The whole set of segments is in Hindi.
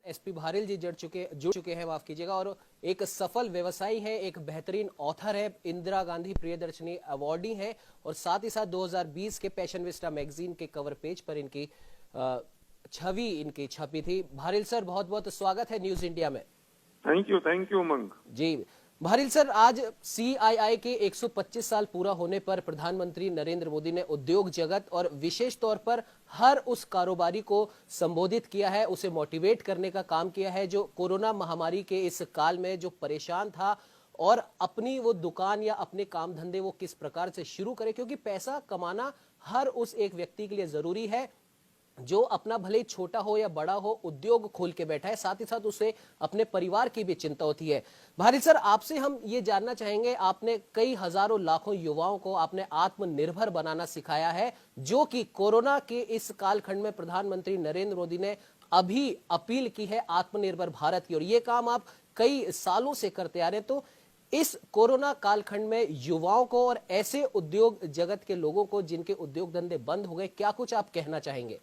एसपी भारिल जी जुड़ चुके हैं, माफ कीजिएगा, और एक सफल व्यवसायी है, एक बेहतरीन ऑथर है, इंदिरा गांधी प्रियदर्शनी अवार्डी हैं और साथ ही साथ 2020 के पैशनविस्टा मैगजीन के कवर पेज पर इनकी छवि इनकी छपी थी। भारिल सर, बहुत बहुत स्वागत है न्यूज इंडिया में। Thank you Umang ji. Bharil sir, आज सीआईआई के 125 साल पूरा होने पर प्रधानमंत्री नरेंद्र मोदी ने उद्योग जगत और विशेष तौर पर हर उस कारोबारी को संबोधित किया है, उसे मोटिवेट करने का काम किया है जो कोरोना महामारी के इस काल में जो परेशान था और अपनी वो दुकान या अपने काम धंधे वो किस प्रकार से शुरू करे, क्योंकि पैसा कमाना हर उस एक व्यक्ति के लिए जरूरी है जो अपना भले ही छोटा हो या बड़ा हो उद्योग खोल के बैठा है, साथ ही साथ उसे अपने परिवार की भी चिंता होती है। भारिल सर, आपसे हम ये जानना चाहेंगे, आपने कई हजारों लाखों युवाओं को आपने आत्मनिर्भर बनाना सिखाया है, जो कि कोरोना के इस कालखंड में प्रधानमंत्री नरेंद्र मोदी ने अभी अपील की है आत्मनिर्भर भारत की, और ये काम आप कई सालों से करते आ रहे हैं। तो इस कोरोना कालखंड में युवाओं को और ऐसे उद्योग जगत के लोगों को जिनके उद्योग धंधे बंद हो गए, क्या कुछ आप कहना चाहेंगे?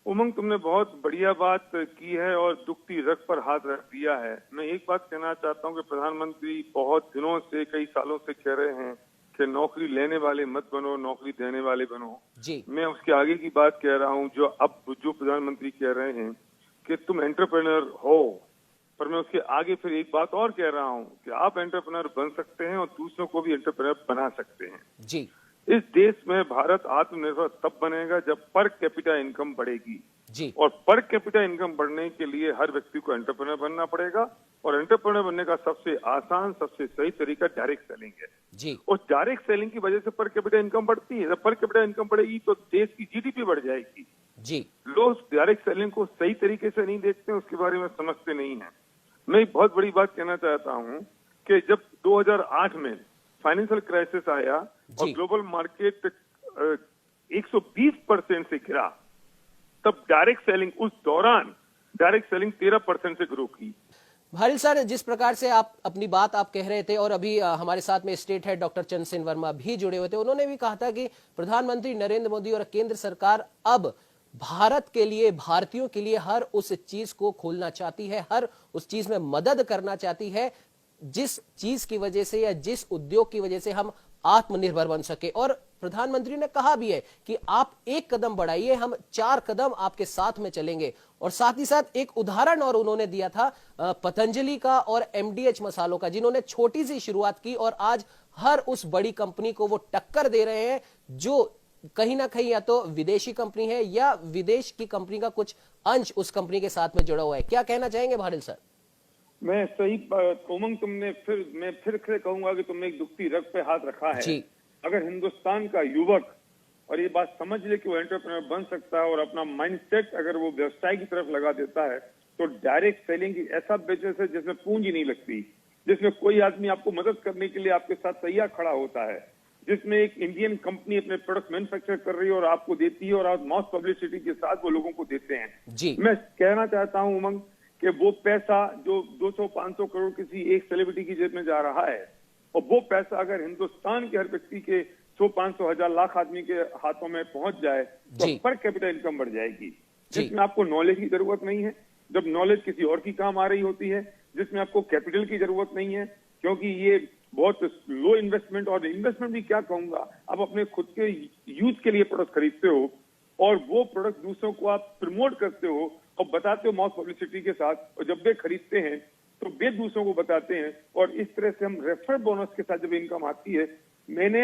उमंग, तुमने बहुत बढ़िया बात की है और दुखती रग पर हाथ रख दिया है। मैं एक बात कहना चाहता हूं कि प्रधानमंत्री बहुत दिनों से, कई सालों से कह रहे हैं कि नौकरी लेने वाले मत बनो, नौकरी देने वाले बनो जी। मैं उसके आगे की बात कह रहा हूं, जो प्रधानमंत्री कह रहे हैं कि तुम एंटरप्रेन्योर हो, पर मैं उसके आगे फिर एक बात और कह रहा हूं कि आप एंटरप्रेन्योर बन सकते हैं और दूसरों को भी एंटरप्रेन्योर बना सकते हैं जी। इस देश में भारत आत्मनिर्भर तब बनेगा जब पर कैपिटा इनकम बढ़ेगी जी। और पर कैपिटा इनकम बढ़ने के लिए हर व्यक्ति को एंटरप्रेन्योर बनना पड़ेगा, और एंटरप्रेन्योर बनने का सबसे आसान, सबसे सही तरीका डायरेक्ट सेलिंग है जी। और डायरेक्ट सेलिंग की वजह से पर कैपिटा इनकम बढ़ती है। जब पर कैपिटा इनकम बढ़ेगी तो देश की जीडीपी बढ़ जाएगी जी। लोग डायरेक्ट सेलिंग को सही तरीके से नहीं देखते, उसके बारे में समझते नहीं है। मैं एक बहुत बड़ी बात कहना चाहता हूँ कि जब 2008 में फाइनेंशियल क्राइसिस आया और ग्लोबल मार्केट 120% से गिरा, तब डायरेक्ट सेलिंग, उस दौरान डायरेक्ट सेलिंग 13% से ग्रो की। भारिल सर, जिस प्रकार से आप अपनी बात आप कह रहे थे, और अभी हमारे साथ में state head doctor Chandrasen Verma भी जुड़े हुए थे, उन्होंने भी कहा था कि प्रधानमंत्री नरेंद्र मोदी और केंद्र सरकार अब भारत के लिए, भारतीयों के लिए हर उस चीज को खोलना चाहती है, हर उस चीज में मदद करना चाहती है जिस चीज की वजह से या जिस उद्योग की वजह से हम आत्मनिर्भर बन सके। और प्रधानमंत्री ने कहा भी है कि आप एक कदम बढ़ाइए, हम 4 कदम आपके साथ में चलेंगे। और साथ ही साथ एक उदाहरण और उन्होंने दिया था पतंजलि का और एमडीएच मसालों का, जिन्होंने छोटी सी शुरुआत की और आज हर उस बड़ी कंपनी को वो टक्कर दे रहे हैं जो कहीं ना कहीं या तो विदेशी कंपनी है या विदेश की कंपनी का कुछ अंश उस कंपनी के साथ में जुड़ा हुआ है। क्या कहना चाहेंगे भारिल सर? मैं सही उमंग, मैं फिर कहूंगा कि तुमने एक दुखती रग पे हाथ रखा है जी। अगर हिंदुस्तान का युवक और ये बात समझ ले कि वो एंटरप्रेन्योर बन सकता है और अपना माइंडसेट अगर वो व्यवसाय की तरफ लगा देता है, तो डायरेक्ट सेलिंग की ऐसा बिजनेस है जिसमें पूंजी नहीं लगती, जिसमें कोई आदमी आपको मदद करने के लिए आपके साथ तैयार खड़ा होता है, जिसमें एक इंडियन कंपनी अपने प्रोडक्ट मैन्युफैक्चर कर रही है और आपको देती है और आप मॉस पब्लिसिटी के साथ वो लोगों को देते हैं जी। मैं कहना चाहता हूँ उमंग कि वो पैसा जो 200-500 करोड़ किसी एक सेलिब्रिटी की जेब में जा रहा है, और वो पैसा अगर हिंदुस्तान के हर व्यक्ति के 100-500 हजार लाख आदमी के हाथों में पहुंच जाए तो पर कैपिटल इनकम बढ़ जाएगी, जिसमें आपको नॉलेज की जरूरत नहीं है, जब नॉलेज किसी और की काम आ रही होती है, जिसमें आपको कैपिटल की जरूरत नहीं है, क्योंकि ये बहुत लो इन्वेस्टमेंट, और इन्वेस्टमेंट भी क्या कहूंगा, आप अपने खुद के यूज के लिए प्रोडक्ट खरीदते हो और वो प्रोडक्ट दूसरों को आप प्रमोट करते हो और बताते हो मॉस पब्लिसिटी के साथ, और जब वे खरीदते हैं तो वे दूसरों को बताते हैं, और इस तरह से हम रेफर बोनस के साथ जब इनकम आती है। मैंने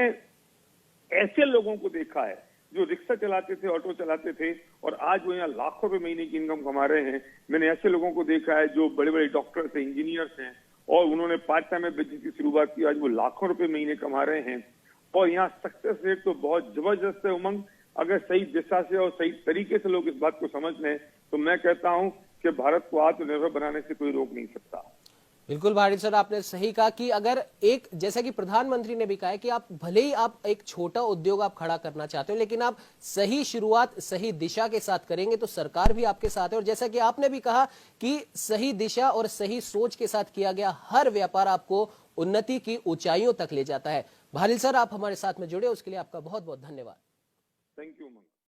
ऐसे लोगों को देखा है जो रिक्शा चलाते थे, ऑटो चलाते थे, और आज वो यहाँ लाखों रुपए महीने की इनकम कमा रहे हैं। मैंने ऐसे लोगों को देखा है जो बड़े बड़े डॉक्टर्स हैं, इंजीनियर्स हैं, और उन्होंने पार्ट टाइम में बिजनेस की शुरुआत की, आज वो लाखों रुपए महीने कमा रहे हैं। और यहाँ सक्सेस रेट तो बहुत जबरदस्त है उमंग। अगर सही दिशा से और सही तरीके से लोग इस बात को समझ लें तो मैं कहता हूं कि भारत को आत्मनिर्भर बनाने से कोई रोक नहीं सकता। बिल्कुल भारिल सर, आपने सही कहा कि अगर एक, जैसा कि प्रधानमंत्री ने भी कहा है कि आप भले ही आप एक छोटा उद्योग आप खड़ा करना चाहते हो, लेकिन आप सही शुरुआत सही दिशा के साथ करेंगे तो सरकार भी आपके साथ है। और जैसा कि आपने भी कहा कि सही दिशा और सही सोच के साथ किया गया हर व्यापार आपको उन्नति की ऊंचाइयों तक ले जाता है। भारिल सर, आप हमारे साथ में जुड़े उसके लिए आपका बहुत बहुत धन्यवाद। Thank you.